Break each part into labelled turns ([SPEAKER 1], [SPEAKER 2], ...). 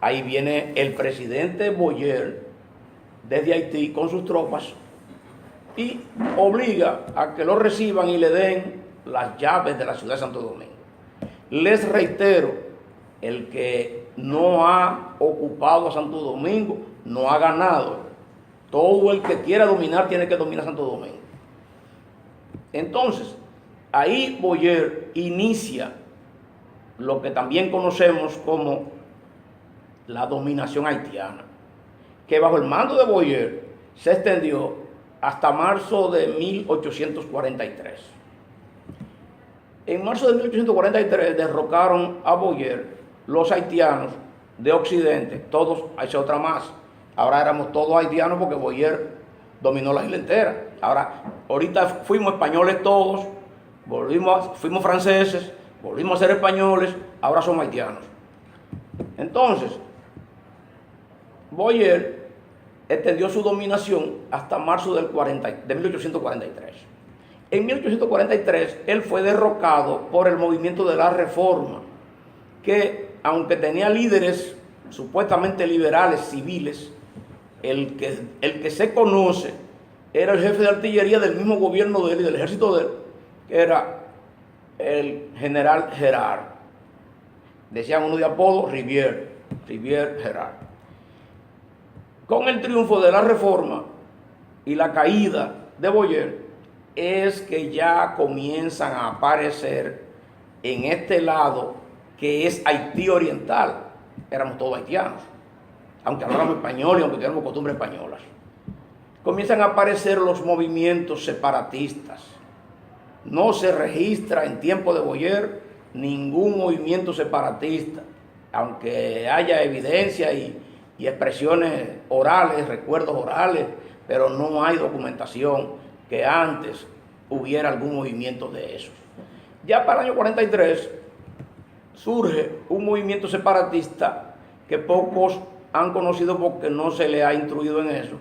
[SPEAKER 1] Ahí viene el presidente Boyer desde Haití con sus tropas y obliga a que lo reciban y le den las llaves de la ciudad de Santo Domingo. Les reitero, el que no ha ocupado a Santo Domingo no ha ganado. Todo el que quiera dominar tiene que dominar Santo Domingo. Entonces, ahí Boyer inicia lo que también conocemos como la dominación haitiana, que bajo el mando de Boyer se extendió hasta marzo de 1843. En marzo de 1843 derrocaron a Boyer los haitianos de Occidente, todos, hay otra más. Ahora éramos todos haitianos porque Boyer dominó la isla entera. Ahorita fuimos españoles todos, fuimos franceses, volvimos a ser españoles, ahora somos haitianos. Entonces, Boyer extendió su dominación hasta marzo de 1843. En 1843, él fue derrocado por el movimiento de la Reforma, que aunque tenía líderes supuestamente liberales, civiles, el que se conoce era el jefe de artillería del mismo gobierno de él y del ejército de él, que era el general Gerard. Decían uno de apodo Rivière Gerard. Con el triunfo de la Reforma y la caída de Boyer, es que ya comienzan a aparecer en este lado que es Haití Oriental. Éramos todos haitianos, aunque habláramos español y aunque tuviéramos costumbres españolas. Comienzan a aparecer los movimientos separatistas. No se registra en tiempo de Boyer ningún movimiento separatista, aunque haya evidencia y expresiones orales, recuerdos orales, pero no hay documentación que antes hubiera algún movimiento de esos. Ya para el año 43 surge un movimiento separatista que pocos han conocido porque no se le ha instruido en eso,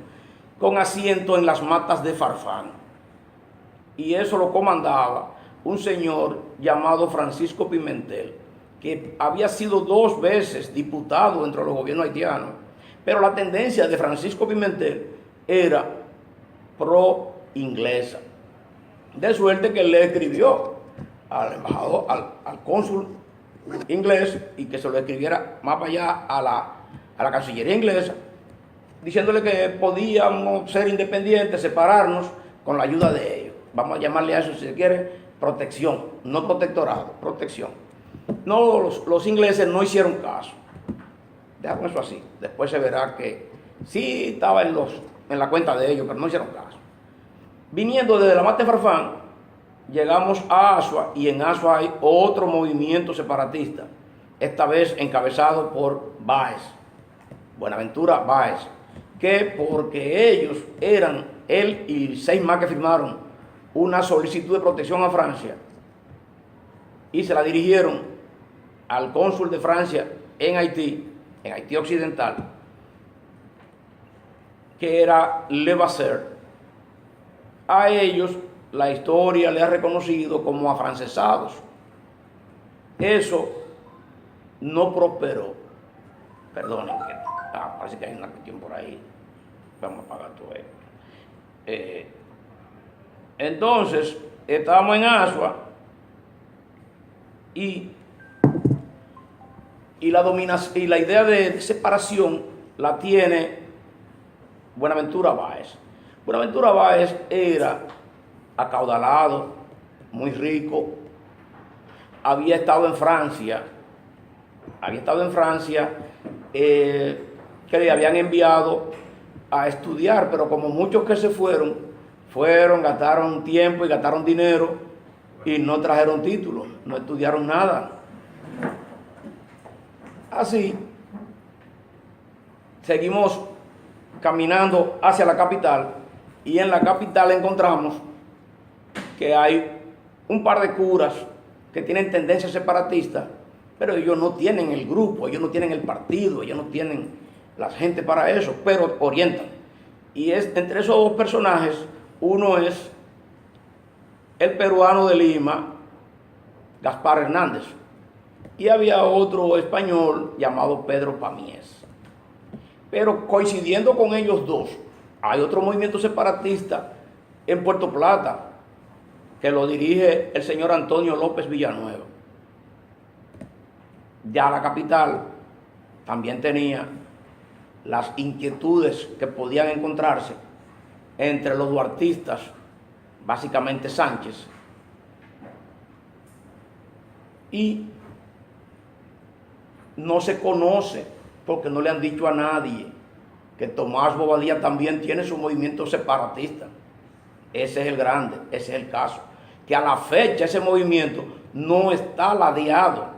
[SPEAKER 1] con asiento en las matas de Farfán. Y eso lo comandaba un señor llamado Francisco Pimentel, que había sido 2 veces diputado dentro de los gobiernos haitianos, pero la tendencia de Francisco Pimentel era pro-inglesa. De suerte que él le escribió al embajador, al cónsul inglés, y que se lo escribiera más para allá a la Cancillería inglesa, diciéndole que podíamos ser independientes, separarnos con la ayuda de ellos. Vamos a llamarle a eso, si se quiere, protección, no protectorado, protección. No, los ingleses no hicieron caso. Dejamos eso así. Después se verá que sí estaba en la cuenta de ellos, pero no hicieron caso. Viniendo desde la Mata de Farfán, llegamos a Asua, y en Asua hay otro movimiento separatista, esta vez encabezado por Báez, Buenaventura Báez, que porque ellos eran, él y 6 más que firmaron una solicitud de protección a Francia y se la dirigieron al cónsul de Francia en Haití Occidental, que era Levasseur. A ellos la historia le ha reconocido como afrancesados. Eso no prosperó. Perdonen, parece que hay una cuestión por ahí. Vamos a apagar todo esto. Entonces, estábamos en Asua y la idea de separación la tiene Buenaventura Báez. Buenaventura Báez era acaudalado, muy rico, había estado en Francia, que le habían enviado a estudiar, pero como muchos que se fueron, gastaron tiempo y gastaron dinero y no trajeron títulos, no estudiaron nada. Así, seguimos caminando hacia la capital, y en la capital encontramos que hay un par de curas que tienen tendencia separatista, pero ellos no tienen el grupo, ellos no tienen el partido, ellos no tienen la gente para eso, pero orientan. Y entre esos 2 personajes, uno es el peruano de Lima, Gaspar Hernández, y había otro español llamado Pedro Pamies. Pero coincidiendo con ellos dos, hay otro movimiento separatista en Puerto Plata que lo dirige el señor Antonio López Villanueva. Ya la capital también tenía las inquietudes que podían encontrarse entre los duartistas, básicamente Sánchez, y no se conoce, porque no le han dicho a nadie, que Tomás Bobadilla también tiene su movimiento separatista. Ese es el grande, ese es el caso. Que a la fecha ese movimiento no está ladeado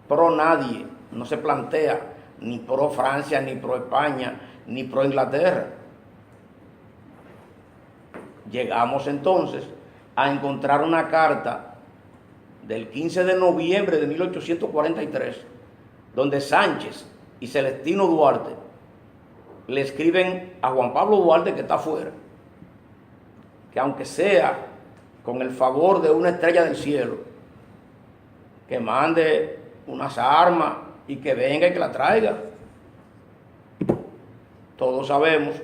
[SPEAKER 1] pro nadie, no se plantea ni pro Francia, ni pro España, ni pro Inglaterra. Llegamos entonces a encontrar una carta del 15 de noviembre de 1843, donde Sánchez y Celestino Duarte le escriben a Juan Pablo Duarte, que está afuera, que aunque sea con el favor de una estrella del cielo, que mande unas armas y que venga y que la traiga. Todos sabemos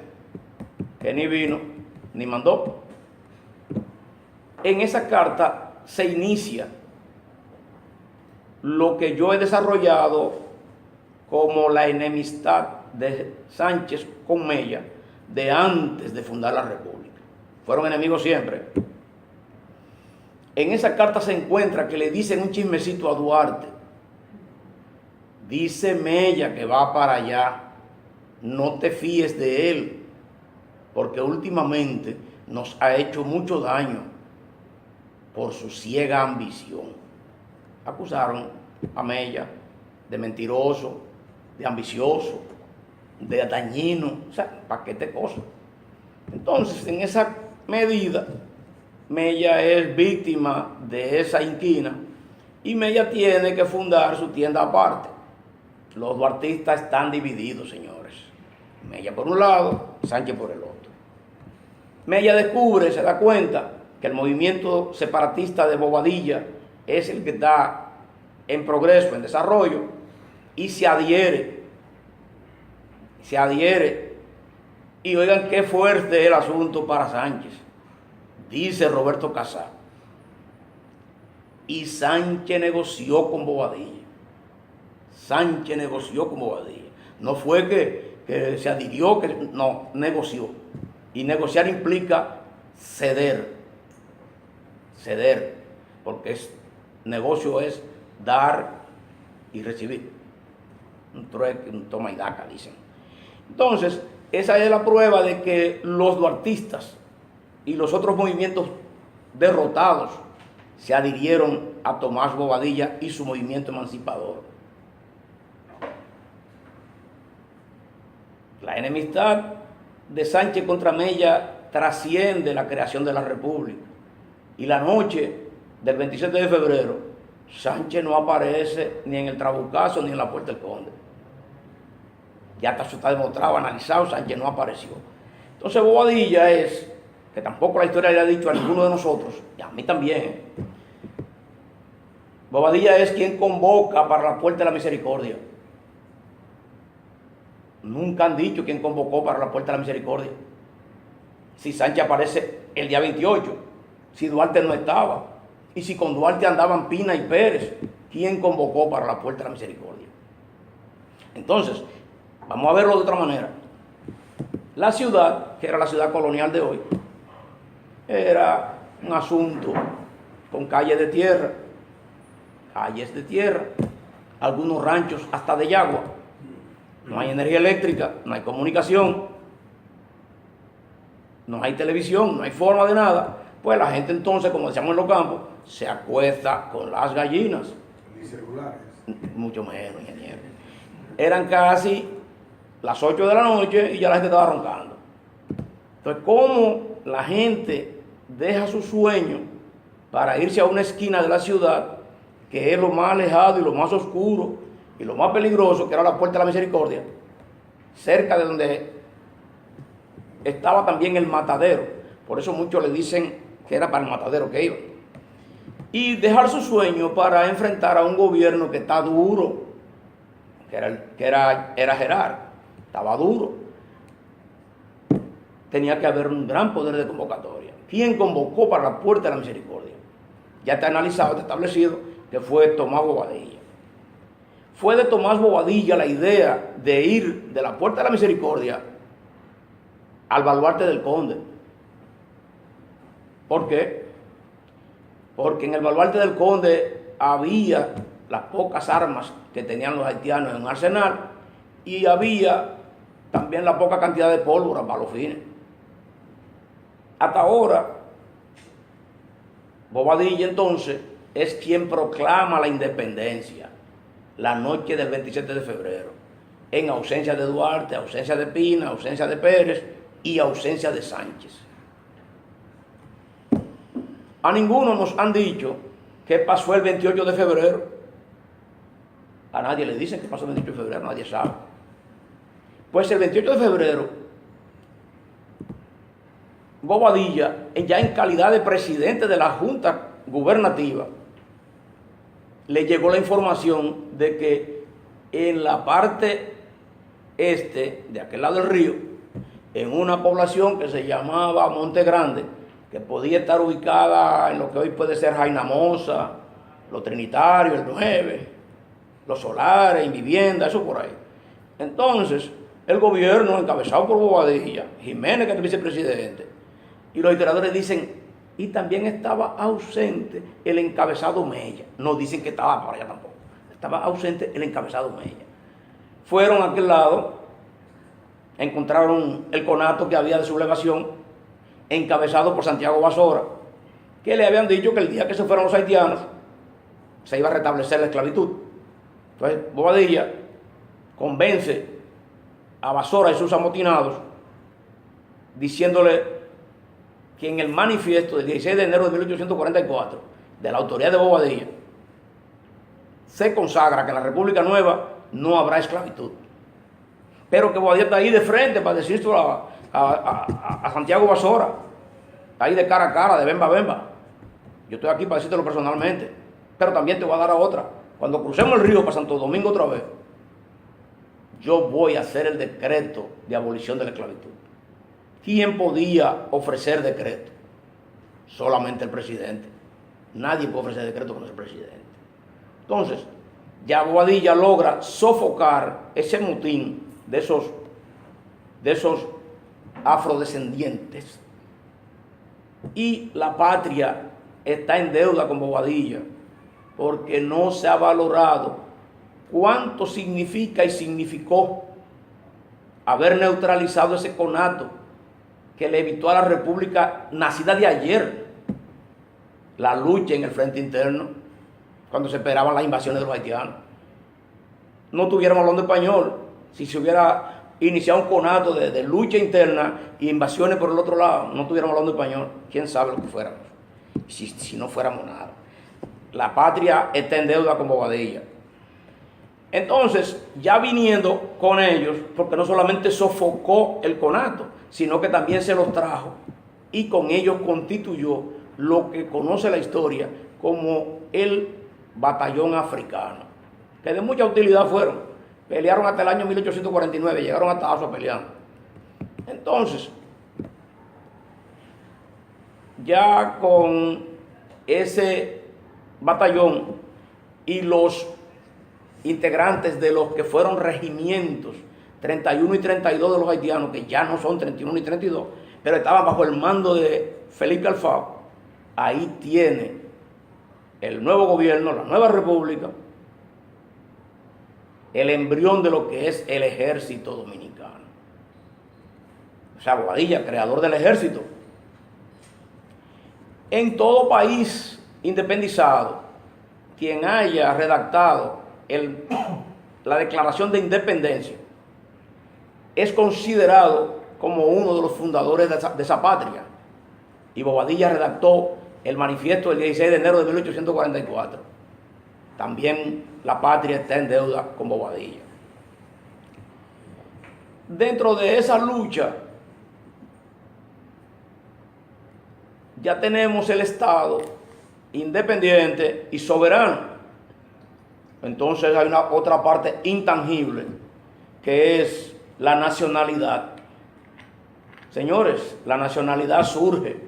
[SPEAKER 1] que ni vino ni mandó. En esa carta se inicia lo que yo he desarrollado como la enemistad de Sánchez con Mella de antes de fundar la República. Fueron enemigos siempre. En esa carta se encuentra que le dicen un chismecito a Duarte. Dice Mella que va para allá, no te fíes de él, porque últimamente nos ha hecho mucho daño por su ciega ambición. Acusaron a Mella de mentiroso, de ambicioso, de dañino, o sea, paquete de cosas. Entonces, en esa medida, Mella es víctima de esa inquina y Mella tiene que fundar su tienda aparte. Los duartistas están divididos, señores. Mella por un lado, Sánchez por el otro. Mella descubre, se da cuenta que el movimiento separatista de Bobadilla es el que está en progreso, en desarrollo, y se adhiere. Y oigan qué fuerte es el asunto para Sánchez. Dice Roberto Casá. Y Sánchez negoció con Bobadilla. No fue que se adhirió, no, negoció. Y negociar implica ceder, porque negocio es dar y recibir. Un trueque, un toma y daca, dicen. Entonces, esa es la prueba de que los duartistas y los otros movimientos derrotados se adhirieron a Tomás Bobadilla y su movimiento emancipador. La enemistad de Sánchez contra Mella trasciende la creación de la República. Y la noche del 27 de febrero, Sánchez no aparece ni en el Trabucazo ni en la Puerta del Conde. Ya eso está demostrado, analizado, Sánchez no apareció. Entonces Bobadilla es, que tampoco la historia le ha dicho a ninguno de nosotros, y a mí también, Bobadilla es quien convoca para la Puerta de la Misericordia. Nunca han dicho quién convocó para la Puerta de la Misericordia. Si Sánchez aparece el día 28, si Duarte no estaba, y si con Duarte andaban Pina y Pérez, ¿quién convocó para la Puerta de la Misericordia? Entonces, vamos a verlo de otra manera. La ciudad, que era la ciudad colonial de hoy, era un asunto con calles de tierra, algunos ranchos hasta de yagua. No hay energía eléctrica, no hay comunicación, no hay televisión, no hay forma de nada. Pues la gente entonces, como decíamos en los campos, se acuesta con las gallinas.
[SPEAKER 2] Ni celulares.
[SPEAKER 1] Mucho menos, ingeniero. Eran casi las 8 de la noche y ya la gente estaba roncando. Entonces, ¿cómo la gente deja su sueño para irse a una esquina de la ciudad, que es lo más alejado y lo más oscuro y lo más peligroso, que era la Puerta de la Misericordia, cerca de donde estaba también el matadero? Por eso muchos le dicen que era para el matadero que iba. y dejar su sueño para enfrentar a un gobierno que está duro, era Gerard, estaba duro. Tenía que haber un gran poder de convocatoria. ¿Quién convocó para la Puerta de la Misericordia? Ya está analizado, está establecido que fue Tomás Bobadilla. Fue de Tomás Bobadilla la idea de ir de la Puerta de la Misericordia al Baluarte del Conde. ¿Por qué? Porque en el Baluarte del Conde había las pocas armas que tenían los haitianos en un arsenal y había también la poca cantidad de pólvora para los fines. Hasta ahora, Bobadilla entonces es quien proclama la independencia la noche del 27 de febrero, en ausencia de Duarte, ausencia de Pina, ausencia de Pérez y ausencia de Sánchez. A ninguno nos han dicho qué pasó el 28 de febrero. A nadie le dicen qué pasó el 28 de febrero, nadie sabe. Pues el 28 de febrero, Bobadilla, ya en calidad de presidente de la Junta Gubernativa, le llegó la información de que en la parte este, de aquel lado del río, en una población que se llamaba Monte Grande, que podía estar ubicada en lo que hoy puede ser Jainamosa, Los Trinitarios, el 9, Los Solares, Invivienda, eso por ahí. Entonces, el gobierno, encabezado por Bobadilla, Jiménez, que es el vicepresidente, y los historiadores dicen, y también estaba ausente el encabezado Mella. No dicen que estaba para allá tampoco. Estaba ausente el encabezado Mella. Fueron a aquel lado, encontraron el conato que había de sublevación, encabezado por Santiago Basora, que le habían dicho que el día que se fueran los haitianos, se iba a restablecer la esclavitud. Entonces, Bobadilla convence a Basora y sus amotinados, diciéndole que en el manifiesto del 16 de enero de 1844, de la autoridad de Bobadilla, se consagra que en la República Nueva no habrá esclavitud. Pero que Bobadilla está ahí de frente para decírselo a Santiago Basora, ahí de cara a cara, de bemba a bemba. Yo estoy aquí para decírtelo personalmente, pero también te voy a dar a otra. Cuando crucemos el río para Santo Domingo otra vez, yo voy a hacer el decreto de abolición de la esclavitud. ¿Quién podía ofrecer decreto? Solamente el presidente. Nadie puede ofrecer decreto que no es el presidente. Entonces, ya Bobadilla logra sofocar ese motín de esos afrodescendientes. Y la patria está en deuda con Bobadilla porque no se ha valorado cuánto significa y significó haber neutralizado ese conato que le evitó a la República nacida de ayer la lucha en el frente interno cuando se esperaban las invasiones de los haitianos. No estuviéramos hablando español si se hubiera iniciado un conato de lucha interna e invasiones por el otro lado. No estuviéramos hablando español. ¿Quién sabe lo que fuéramos? Si no fuéramos nada. La patria está en deuda con Bobadilla. Entonces, ya viniendo con ellos, porque no solamente sofocó el conato, sino que también se los trajo y con ellos constituyó lo que conoce la historia como el batallón africano, que de mucha utilidad fueron. Pelearon hasta el año 1849, llegaron hasta Azua peleando. Entonces, ya con ese batallón y los integrantes de los que fueron regimientos 31 y 32 de los haitianos, que ya no son 31 y 32, pero estaban bajo el mando de Felipe Alfaro, ahí tiene el nuevo gobierno, la nueva república, el embrión de lo que es el ejército dominicano. O sea, Bobadilla, creador del ejército. En todo país independizado, quien haya redactado la declaración de independencia es considerado como uno de los fundadores de esa patria. Y Bobadilla redactó el manifiesto del 16 de enero de 1844. También la patria está en deuda con Bobadilla. Dentro de esa lucha ya tenemos el Estado independiente y soberano. Entonces hay una otra parte intangible que es la nacionalidad. Señores, la nacionalidad surge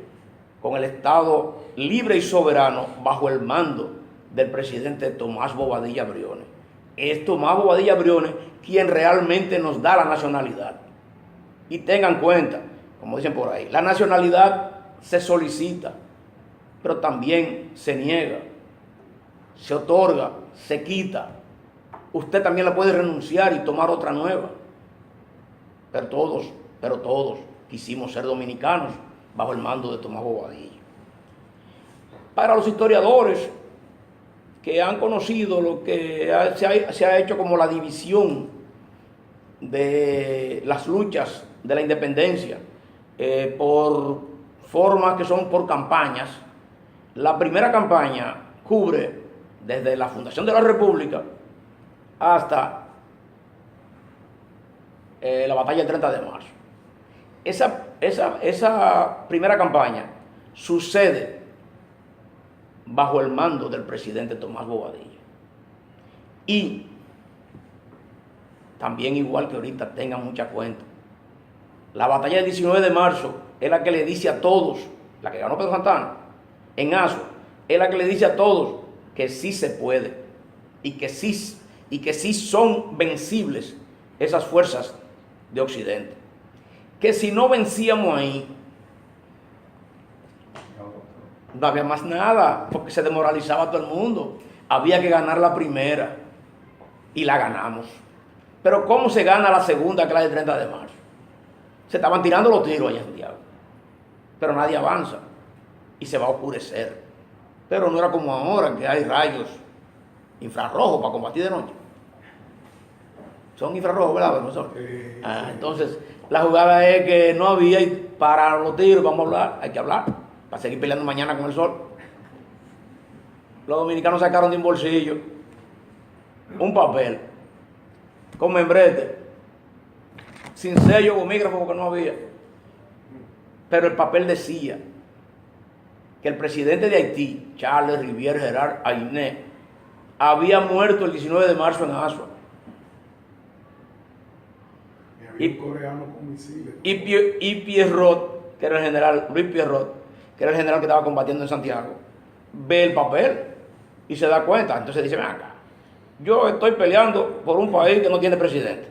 [SPEAKER 1] con el Estado libre y soberano bajo el mando del presidente Tomás Bobadilla Briones. Es Tomás Bobadilla Briones quien realmente nos da la nacionalidad. Y tengan cuenta, como dicen por ahí, la nacionalidad se solicita, pero también se niega, se otorga, se quita. Usted también la puede renunciar y tomar otra nueva. Pero todos quisimos ser dominicanos bajo el mando de Tomás Bobadilla. Para los historiadores que han conocido lo que se ha hecho como la división de las luchas de la independencia por formas que son por campañas, la primera campaña cubre desde la fundación de la República hasta la batalla del 30 de marzo. Esa primera campaña sucede bajo el mando del presidente Tomás Bobadilla. Y también, igual que ahorita, tengan mucha cuenta, la batalla del 19 de marzo es la que le dice a todos, la que ganó Pedro Santana, en Azua, es la que le dice a todos que sí se puede y que sí son vencibles esas fuerzas de Occidente. Que si no vencíamos ahí, no había más nada, porque se desmoralizaba todo el mundo. Había que ganar la primera y la ganamos. Pero ¿cómo se gana la segunda, que es la del 30 de marzo? Se estaban tirando los tiros allá en Santiago, pero nadie avanza y se va a oscurecer. Pero no era como ahora, que hay rayos infrarrojos para combatir de noche. Son infrarrojos, ¿verdad, profesor? Entonces, la jugada es que no había, y para los tiros, vamos a hablar, hay que hablar, para seguir peleando mañana con el sol. Los dominicanos sacaron de un bolsillo un papel con membrete, sin sello gomígrafo porque no había. Pero el papel decía que el presidente de Haití, Charles Rivière Gerard Ainé, había muerto el 19 de marzo en Azua. Y coreano con misiles. Y Pierrot, que era el general, Luis Pierrot, que era el general que estaba combatiendo en Santiago, ve el papel y se da cuenta. Entonces dice, ven acá, yo estoy peleando por un país que no tiene presidente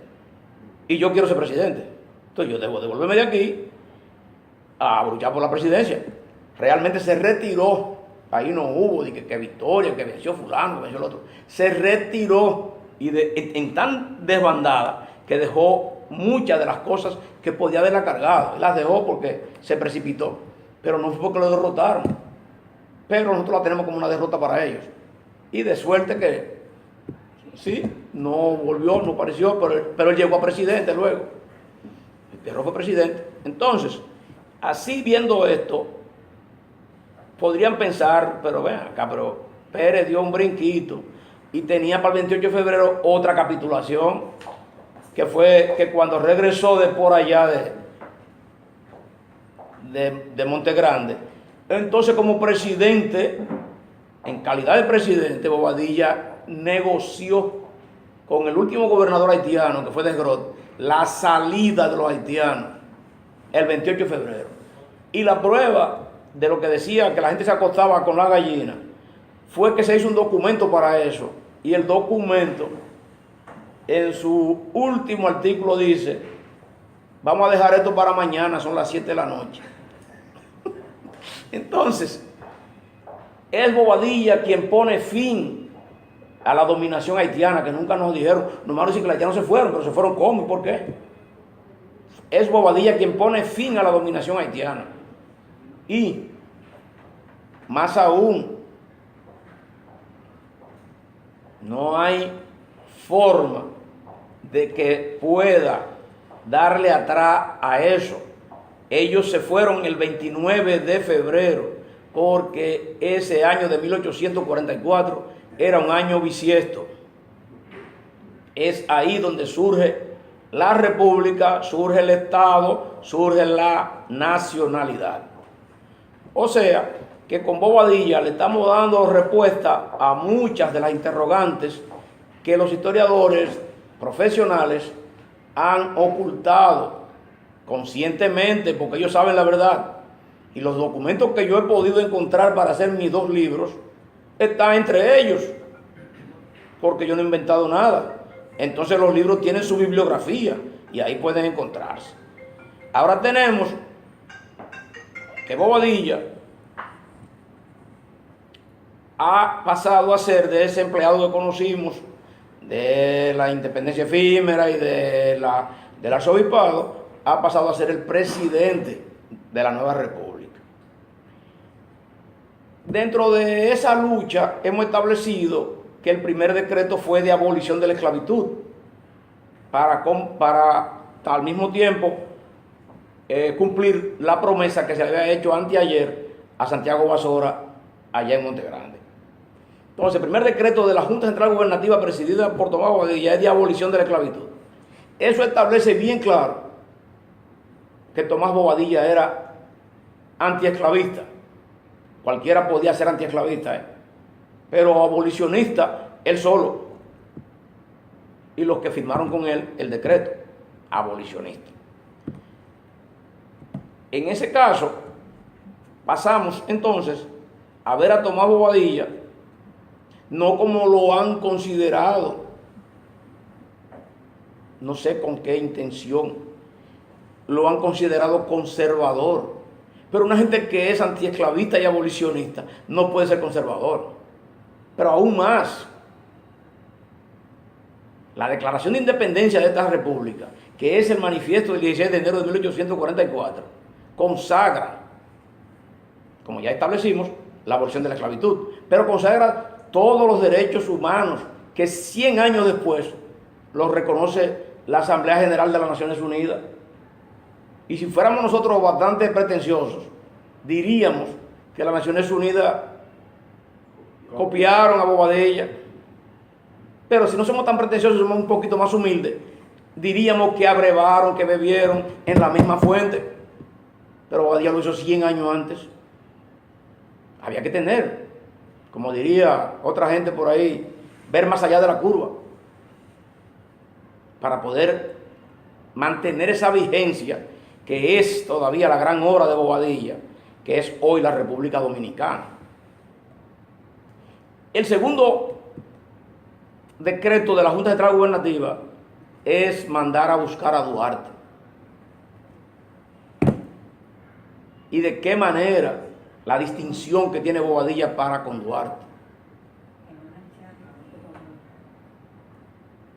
[SPEAKER 1] y yo quiero ser presidente. Entonces yo debo devolverme de aquí a luchar por la presidencia. Realmente se retiró. Ahí no hubo de que victoria, que venció fulano, que venció el otro. Se retiró y en tan desbandada que dejó muchas de las cosas que podía haberla cargado. Las dejó porque se precipitó. Pero no fue porque lo derrotaron. Pero nosotros la tenemos como una derrota para ellos. Y de suerte que, sí, no volvió, no apareció, pero él llegó a presidente luego. El Pierrot fue presidente. Entonces, así viendo esto, podrían pensar, pero ven acá, pero Pérez dio un brinquito y tenía para el 28 de febrero otra capitulación, que fue que cuando regresó de por allá de Monte Grande, entonces como presidente, en calidad de presidente, Bobadilla negoció con el último gobernador haitiano, que fue Desgrot, la salida de los haitianos el 28 de febrero. Y la prueba de lo que decía que la gente se acostaba con la gallina fue que se hizo un documento para eso. Y el documento, en su último artículo, dice: vamos a dejar esto para mañana, son las 7 de la noche. Entonces, es Bobadilla quien pone fin a la dominación haitiana, que nunca nos dijeron. Nomás dicen que los haitianos se fueron, pero se fueron ¿cómo y por qué? Es Bobadilla quien pone fin a la dominación haitiana. Y, más aún, no hay forma de que pueda darle atrás a eso. Ellos se fueron el 29 de febrero porque ese año de 1844 era un año bisiesto. Es ahí donde surge la república, surge el Estado, surge la nacionalidad. O sea, que con Bobadilla le estamos dando respuesta a muchas de las interrogantes que los historiadores profesionales han ocultado conscientemente, porque ellos saben la verdad. Y los documentos que yo he podido encontrar para hacer mis 2 libros están entre ellos, porque yo no he inventado nada. Entonces los libros tienen su bibliografía y ahí pueden encontrarse. Ahora tenemos que Bobadilla ha pasado a ser, de ese empleado que conocimos de la independencia efímera y del arzobispado, ha pasado a ser el presidente de la nueva república. Dentro de esa lucha hemos establecido que el primer decreto fue de abolición de la esclavitud, para al mismo tiempo cumplir la promesa que se le había hecho anteayer a Santiago Basora allá en Monte Grande. Entonces, el primer decreto de la Junta Central Gubernativa presidida por Tomás Bobadilla es de abolición de la esclavitud. Eso establece bien claro que Tomás Bobadilla era antiesclavista. Cualquiera podía ser antiesclavista, pero abolicionista él solo. Y los que firmaron con él el decreto, abolicionista. En ese caso, pasamos entonces a ver a Tomás Bobadilla no como lo han considerado, no sé con qué intención, lo han considerado conservador. Pero una gente que es antiesclavista y abolicionista no puede ser conservador. Pero aún más, la Declaración de Independencia de esta república, que es el manifiesto del 16 de enero de 1844, consagra, como ya establecimos, la abolición de la esclavitud, pero consagra todos los derechos humanos que 100 años después los reconoce la Asamblea General de las Naciones Unidas. Y si fuéramos nosotros bastante pretenciosos, diríamos que las Naciones Unidas copiaron a Bobadilla. Pero si no somos tan pretenciosos, somos un poquito más humildes, diríamos que abrevaron, que bebieron en la misma fuente. Pero Bobadilla lo hizo 100 años antes. Había que tener, como diría otra gente por ahí, ver más allá de la curva para poder mantener esa vigencia que es todavía la gran obra de Bobadilla, que es hoy la República Dominicana. El segundo decreto de la Junta Central Gubernativa es mandar a buscar a Duarte. ¿Y de qué manera? La distinción que tiene Bobadilla para con Duarte.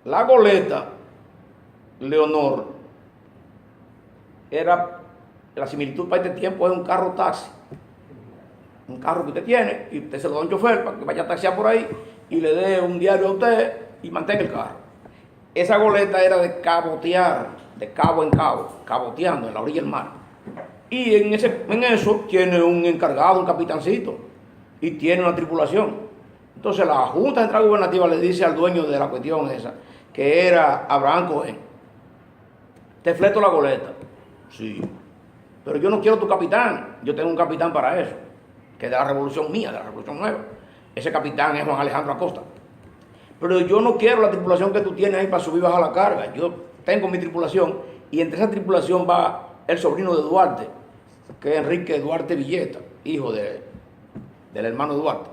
[SPEAKER 1] La goleta Leonor era, la similitud para este tiempo es un carro taxi. Un carro que usted tiene y usted se lo da a un chofer para que vaya a taxiar por ahí y le dé un diario a usted y mantenga el carro. Esa goleta era de cabotear, de cabo en cabo, caboteando en la orilla del mar. Y en eso tiene un encargado, un capitancito, y tiene una tripulación. Entonces la Junta Central Gubernativa le dice al dueño de la cuestión esa, que era Abraham Cohen: te fleto la goleta. Sí, pero yo no quiero tu capitán, yo tengo un capitán para eso, que es de la revolución mía, de la revolución nueva. Ese capitán es Juan Alejandro Acosta. Pero yo no quiero la tripulación que tú tienes ahí para subir y bajar la carga. Yo tengo mi tripulación y entre esa tripulación va el sobrino de Duarte, que es Enrique Duarte Villeta, hijo del hermano Duarte.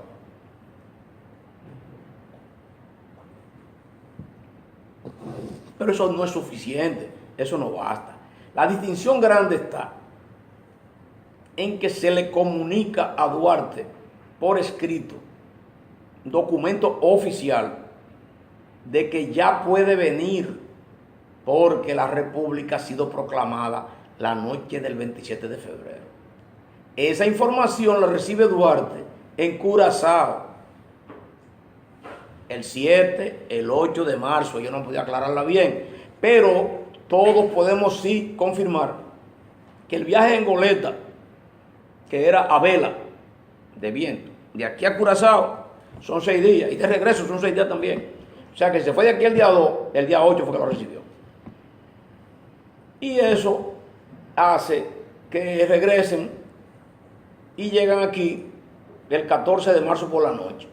[SPEAKER 1] Pero eso no es suficiente, eso no basta. La distinción grande está en que se le comunica a Duarte por escrito, documento oficial, de que ya puede venir porque la república ha sido proclamada la noche del 27 de febrero. Esa información la recibe Duarte en Curazao el 7, el 8 de marzo. Yo no podía aclararla bien, pero todos podemos sí confirmar que el viaje en goleta, que era a vela de viento, de aquí a Curazao son 6 días, y de regreso son 6 días también. O sea que se fue de aquí el día 2, el día 8 fue que lo recibió. Y eso hace que regresen y llegan aquí el 14 de marzo por la noche.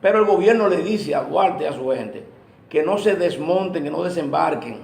[SPEAKER 1] Pero el gobierno le dice a Duarte y a su gente que no se desmonten, que no desembarquen